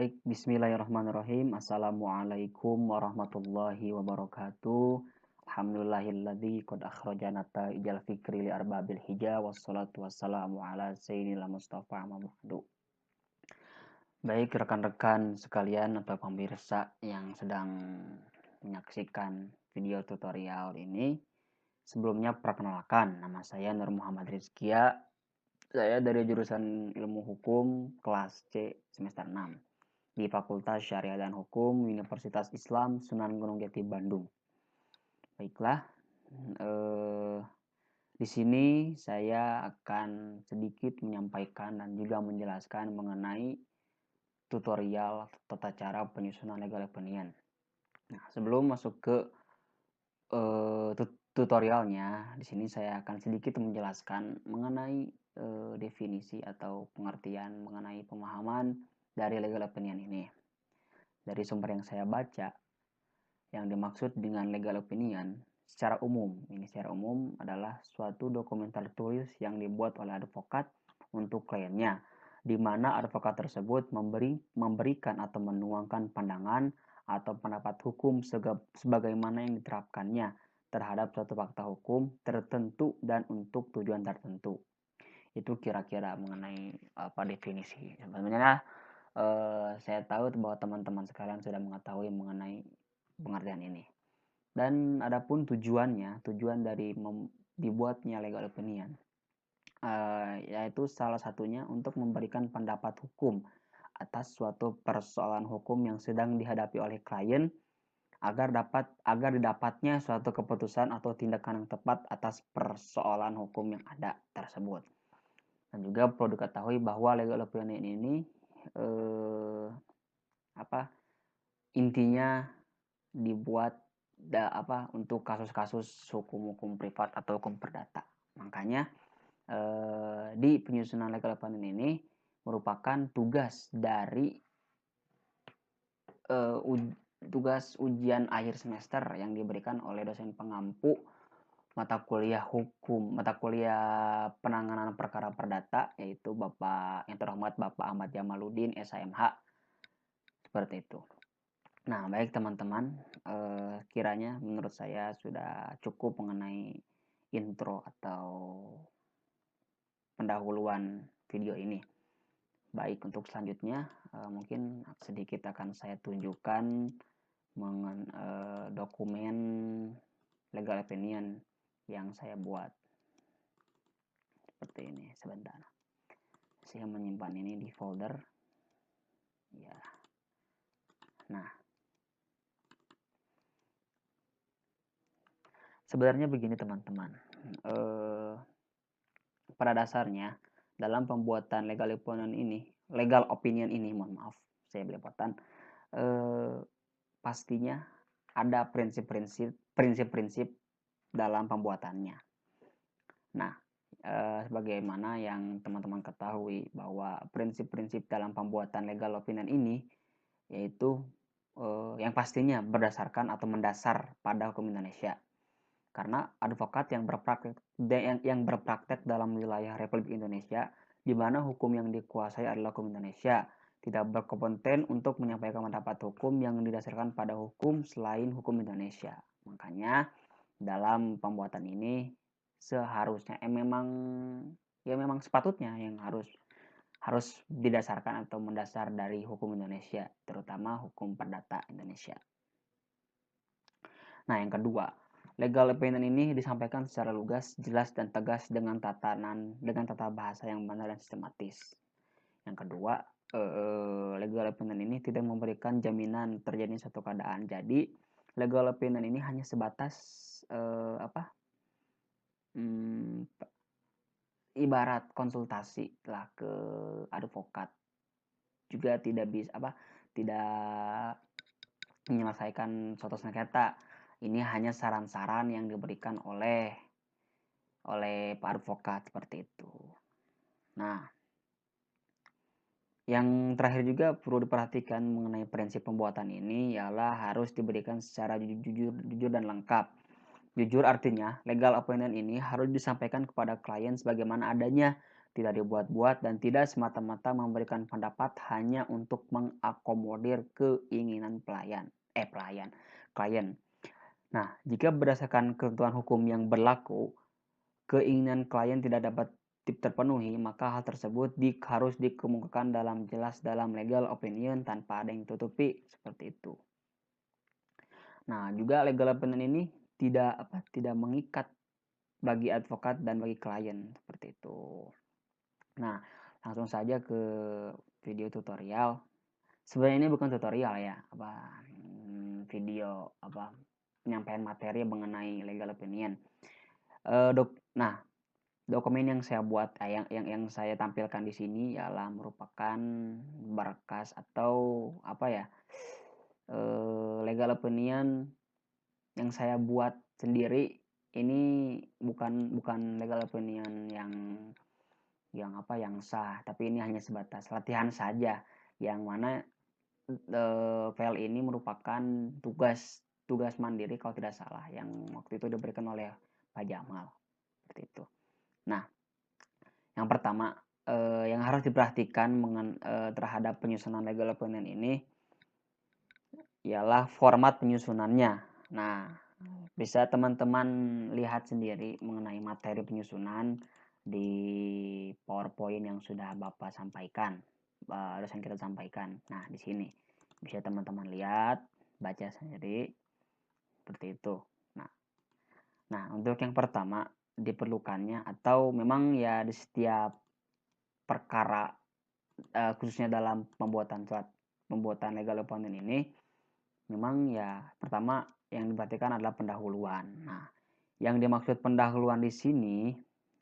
Baik, bismillahirrahmanirrahim. Assalamualaikum warahmatullahi wabarakatuh. Alhamdulillahilladzi qad akhrajana ijal fikri li arbabil hija wassalatu wassalamu ala sayyidil mustafa amma ba'du. Baik rekan-rekan sekalian atau pemirsa yang sedang menyaksikan video tutorial ini, sebelumnya perkenalkan, nama saya Nur Muhammad Rizkia. Saya dari jurusan Ilmu Hukum kelas C semester 6 di Fakultas Syariah dan Hukum Universitas Islam Sunan Gunung Jati Bandung. Baiklah, di sini saya akan sedikit menyampaikan dan juga menjelaskan mengenai tutorial tata cara penyusunan legal opinion. Nah, sebelum masuk ke tutorialnya, di sini saya akan sedikit menjelaskan mengenai definisi atau pengertian mengenai pemahaman dari legal opinion ini. Dari sumber yang saya baca, yang dimaksud dengan legal opinion secara umum adalah suatu dokumen tertulis yang dibuat oleh advokat untuk kliennya, di mana advokat tersebut memberikan atau menuangkan pandangan atau pendapat hukum sebagaimana yang diterapkannya terhadap suatu fakta hukum tertentu dan untuk tujuan tertentu. Itu kira-kira mengenai apa definisi. Sebenarnya saya tahu bahwa teman-teman sekalian sudah mengetahui mengenai pengertian ini. Dan adapun tujuan dari dibuatnya legal opinion, yaitu salah satunya untuk memberikan pendapat hukum atas suatu persoalan hukum yang sedang dihadapi oleh klien agar didapatnya suatu keputusan atau tindakan yang tepat atas persoalan hukum yang ada tersebut. Dan juga perlu diketahui bahwa legal opinion ini intinya dibuat untuk kasus-kasus hukum privat atau hukum perdata. Makanya di penyusunan legal opinion ini merupakan tugas dari tugas ujian akhir semester yang diberikan oleh dosen pengampu mata kuliah penanganan perkara perdata, yaitu Bapak yang terhormat Bapak Ahmad Jamaluddin SHMH. Seperti itu. Nah, baik teman-teman, kiranya menurut saya sudah cukup mengenai intro atau pendahuluan video ini. Baik, untuk selanjutnya mungkin sedikit akan saya tunjukkan dokumen legal opinion yang saya buat. Seperti ini, sebentar. Saya menyimpan ini di folder. Ya. Nah, sebenarnya begini teman-teman. Pada dasarnya dalam pembuatan legal opinion ini, mohon maaf saya belepotan, pastinya ada prinsip-prinsip dalam pembuatannya. Nah, sebagaimana yang teman-teman ketahui bahwa prinsip-prinsip dalam pembuatan legal opinion ini yaitu yang pastinya berdasarkan atau mendasar pada hukum Indonesia. Karena advokat yang berpraktek dalam wilayah Republik Indonesia, di mana hukum yang dikuasai adalah hukum Indonesia, tidak berkompeten untuk menyampaikan pendapat hukum yang didasarkan pada hukum selain hukum Indonesia. Makanya dalam pembuatan ini seharusnya memang sepatutnya yang harus didasarkan atau mendasar dari hukum Indonesia, terutama hukum perdata Indonesia. Nah, yang kedua, legal opinion ini disampaikan secara lugas, jelas, dan tegas dengan tata bahasa yang benar dan sistematis. Yang kedua, legal opinion ini tidak memberikan jaminan terjadi suatu keadaan. Jadi, legal opinion ini hanya sebatas ibarat konsultasi lah ke advokat. Juga tidak menyelesaikan suatu sengketa. Ini hanya saran-saran yang diberikan oleh Pak advokat, seperti itu. Nah, yang terakhir juga perlu diperhatikan mengenai prinsip pembuatan ini ialah harus diberikan secara jujur dan lengkap. Jujur artinya legal opinion ini harus disampaikan kepada klien sebagaimana adanya tidak dibuat-buat, dan tidak semata-mata memberikan pendapat hanya untuk mengakomodir keinginan klien. Nah, jika berdasarkan ketentuan hukum yang berlaku, keinginan klien tidak dapat terpenuhi, maka hal tersebut harus dikemukakan dalam jelas dalam legal opinion tanpa ada yang tutupi, seperti itu. Nah, juga legal opinion ini tidak mengikat bagi advokat dan bagi klien, seperti itu. Nah, langsung saja ke video tutorial. Sebenarnya ini bukan tutorial ya, video penyampaian materi mengenai legal opinion. Nah, dokumen yang saya buat, yang saya tampilkan di sini ialah merupakan berkas atau legal opinion yang saya buat sendiri. Ini bukan legal opinion yang sah, tapi ini hanya sebatas latihan saja, yang mana file ini merupakan tugas mandiri kalau tidak salah, yang waktu itu diberikan oleh Pak Jamal, seperti itu. Nah, yang pertama yang harus diperhatikan terhadap penyusunan legal opinion ini ialah format penyusunannya. Nah, bisa teman-teman lihat sendiri mengenai materi penyusunan di PowerPoint yang sudah Bapak sampaikan, dosen kita sampaikan. Nah, di sini bisa teman-teman lihat, baca sendiri, seperti itu. Nah, untuk yang pertama diperlukannya, atau memang ya di setiap perkara, khususnya dalam pembuatan legal opinion ini, memang ya pertama yang diperhatikan adalah pendahuluan. Nah, yang dimaksud pendahuluan di sini,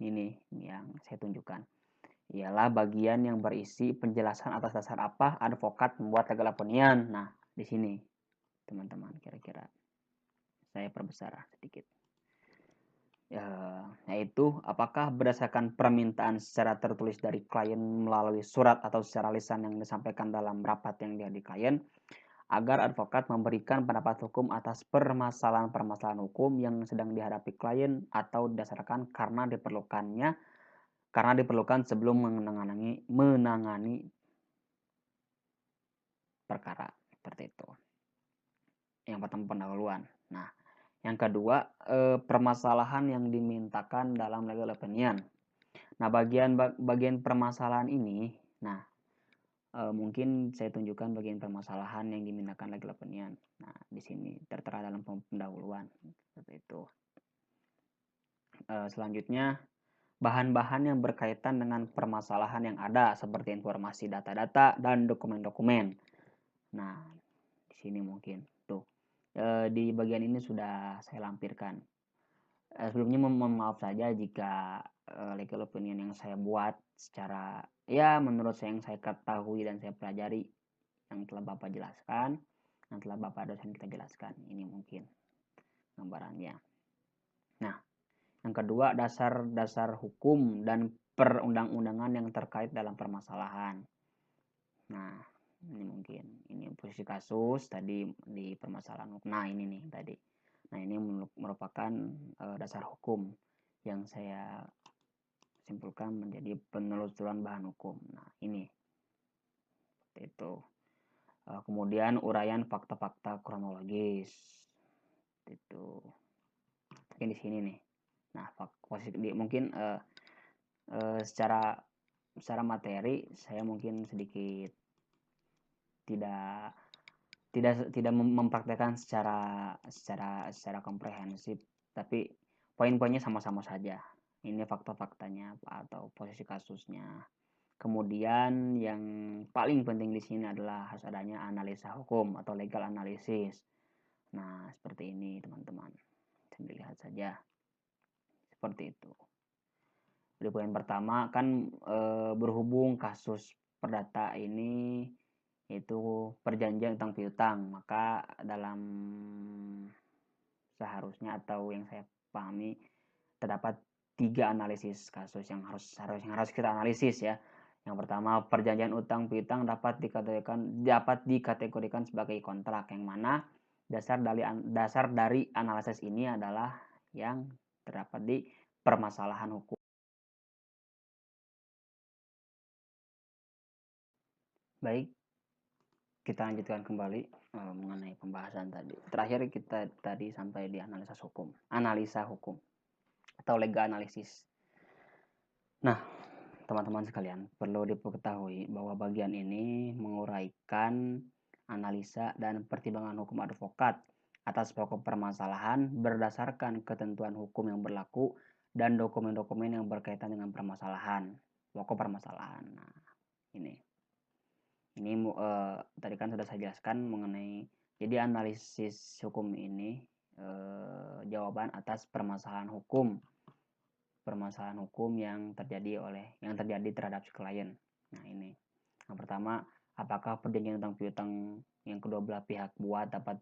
ini yang saya tunjukkan, ialah bagian yang berisi penjelasan atas dasar apa advokat membuat legal opinion. Nah, di sini teman-teman, kira-kira saya perbesar sedikit. Yaitu apakah berdasarkan permintaan secara tertulis dari klien melalui surat atau secara lisan yang disampaikan dalam rapat yang dihadiri klien, agar advokat memberikan pendapat hukum atas permasalahan-permasalahan hukum yang sedang dihadapi klien, atau didasarkan karena diperlukan sebelum menangani perkara, seperti itu. Yang pertama pendahuluan. Nah, yang kedua permasalahan yang dimintakan dalam legal opinion. Nah, bagian permasalahan ini, mungkin saya tunjukkan bagian permasalahan yang dimintakan legal opinion. Nah, di sini tertera dalam pendahuluan, seperti itu. Selanjutnya, bahan-bahan yang berkaitan dengan permasalahan yang ada, seperti informasi data-data dan dokumen-dokumen. Nah, di sini mungkin tuh di bagian ini sudah saya lampirkan. Sebelumnya mohon maaf saja jika legal opinion yang saya buat secara menurut saya, yang saya ketahui dan saya pelajari, yang telah Bapak jelaskan, yang telah Bapak dosen kita jelaskan, ini mungkin gambarannya. Nah, yang kedua, dasar-dasar hukum dan perundang-undangan yang terkait dalam permasalahan. Nah, ini mungkin posisi kasus tadi di permasalahan. Nah, ini nih tadi. Nah, ini merupakan dasar hukum yang saya simpulkan menjadi penelusuran bahan hukum. Nah, ini itu. Kemudian uraian fakta-fakta kronologis. Itu. Mungkin di sini nih. Nah, mungkin secara materi saya mungkin sedikit tidak mempraktekkan secara komprehensif, tapi poin-poinnya sama-sama saja. Ini fakta-faktanya atau posisi kasusnya. Kemudian yang paling penting di sini adalah harus adanya analisa hukum atau legal analysis. Nah, seperti ini teman-teman. Dilihat saja. Seperti itu. Di poin pertama kan berhubung kasus perdata ini itu perjanjian utang piutang, maka dalam seharusnya atau yang saya pahami terdapat 3 analisis kasus yang harus kita analisis ya. Yang pertama, perjanjian utang piutang dapat dikategorikan sebagai kontrak, yang mana dasar dari analisis ini adalah yang terdapat di permasalahan hukum. Baik, kita lanjutkan kembali mengenai pembahasan tadi. Terakhir kita tadi sampai di analisa hukum atau legal analisis. Nah, teman-teman sekalian, perlu diketahui bahwa bagian ini menguraikan analisa dan pertimbangan hukum advokat atas pokok permasalahan berdasarkan ketentuan hukum yang berlaku dan dokumen-dokumen yang berkaitan dengan permasalahan, pokok permasalahan. Nah, ini tadi kan sudah saya jelaskan mengenai jadi analisis hukum ini jawaban atas permasalahan hukum yang terjadi terhadap si klien. Nah, ini yang pertama, apakah perjanjian utang piutang yang kedua belah pihak buat dapat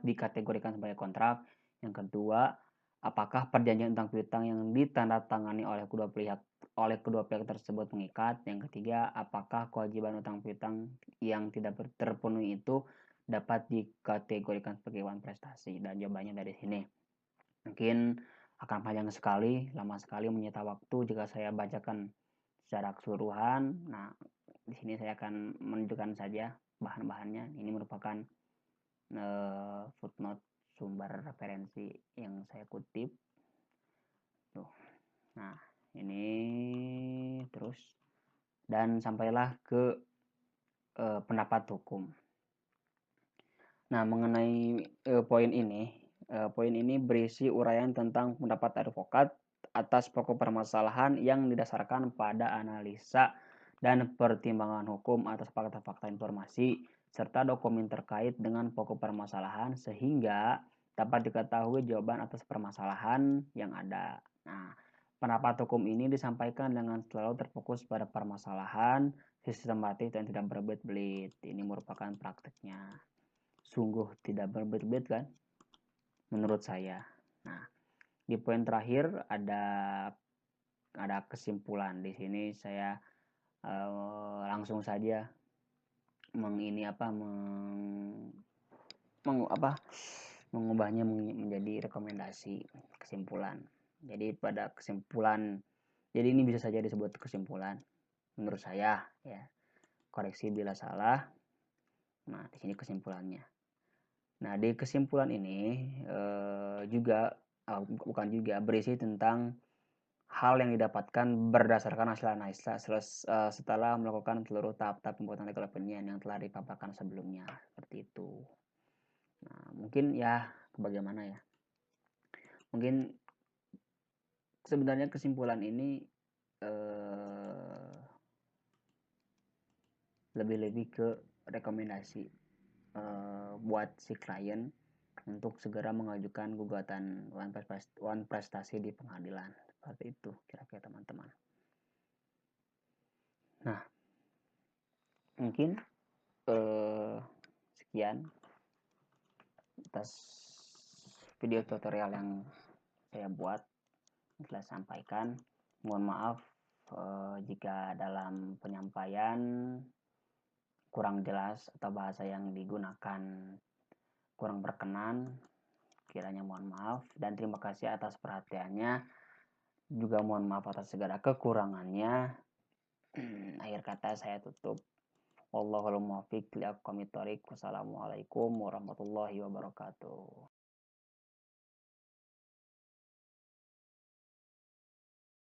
dikategorikan sebagai kontrak. Yang kedua, apakah perjanjian utang piutang yang ditandatangani oleh kedua pihak tersebut mengikat. Yang ketiga, apakah kewajiban utang piutang yang tidak terpenuhi itu dapat dikategorikan sebagai uang prestasi. Dan jawabannya dari sini. Mungkin akan panjang sekali, lama sekali menyita waktu jika saya bacakan secara keseluruhan. Nah, di sini saya akan menunjukkan saja bahan-bahannya. Ini merupakan footnote sumber referensi yang saya kutip. Tuh. Nah, ini terus dan sampailah ke pendapat hukum. Nah, mengenai poin ini berisi uraian tentang pendapat advokat atas pokok permasalahan yang didasarkan pada analisa dan pertimbangan hukum atas fakta-fakta informasi serta dokumen terkait dengan pokok permasalahan sehingga dapat diketahui jawaban atas permasalahan yang ada. Nah, pendapat hukum ini disampaikan dengan selalu terfokus pada permasalahan sistematis dan tidak berbelit-belit. Ini merupakan prakteknya. Sungguh tidak berbelit-belit kan? Menurut saya. Nah, di poin terakhir ada kesimpulan. Di sini saya langsung saja mengubahnya menjadi rekomendasi kesimpulan. Jadi pada kesimpulan, jadi ini bisa saja disebut kesimpulan menurut saya ya. Koreksi bila salah. Nah, di sini kesimpulannya. Nah, di kesimpulan ini berisi tentang hal yang didapatkan berdasarkan hasil analisa setelah melakukan seluruh tahap-tahap pembuatan legal opinion yang telah dipaparkan sebelumnya. Seperti itu. Nah, mungkin ya bagaimana ya? Mungkin sebenarnya kesimpulan ini lebih-lebih ke rekomendasi buat si klien untuk segera mengajukan gugatan wan prestasi di pengadilan. Seperti itu kira-kira teman-teman. Nah, mungkin sekian atas video tutorial yang saya buat, saya sampaikan. Mohon maaf jika dalam penyampaian kurang jelas atau bahasa yang digunakan kurang berkenan. Kiranya mohon maaf dan terima kasih atas perhatiannya. Juga mohon maaf atas segala kekurangannya. Akhir kata saya tutup. Wallahul muwaffiq li aqwamit thoriq. Wassalamualaikum warahmatullahi wabarakatuh.